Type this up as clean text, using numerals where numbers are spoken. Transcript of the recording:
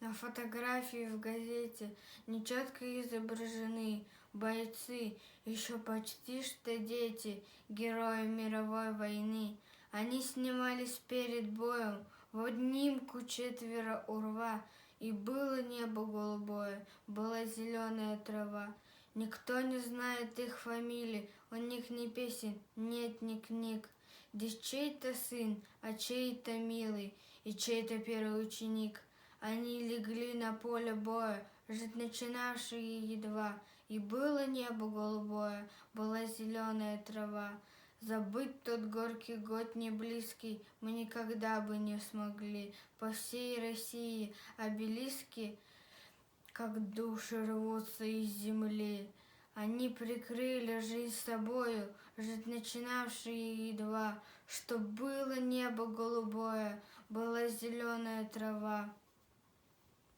На фотографии в газете нечетко изображены бойцы, еще почти что дети, герои мировой войны. Они снимались перед боем в обнимку 4 у рва, и было небо голубое, была зеленая трава. Никто не знает их фамилий, у них ни песен, нет ни книг. Здесь чей-то сын, а чей-то милый, и чей-то первый ученик. Они легли на поле боя, жить начинавшие едва, и было небо голубое, была зеленая трава. Забыть тот горький год не близкий мы никогда бы не смогли. По всей России обелиски, как души, рвутся из земли. Они прикрыли жизнь собою, жить начинавшие едва, чтоб было небо голубое, была зеленая трава.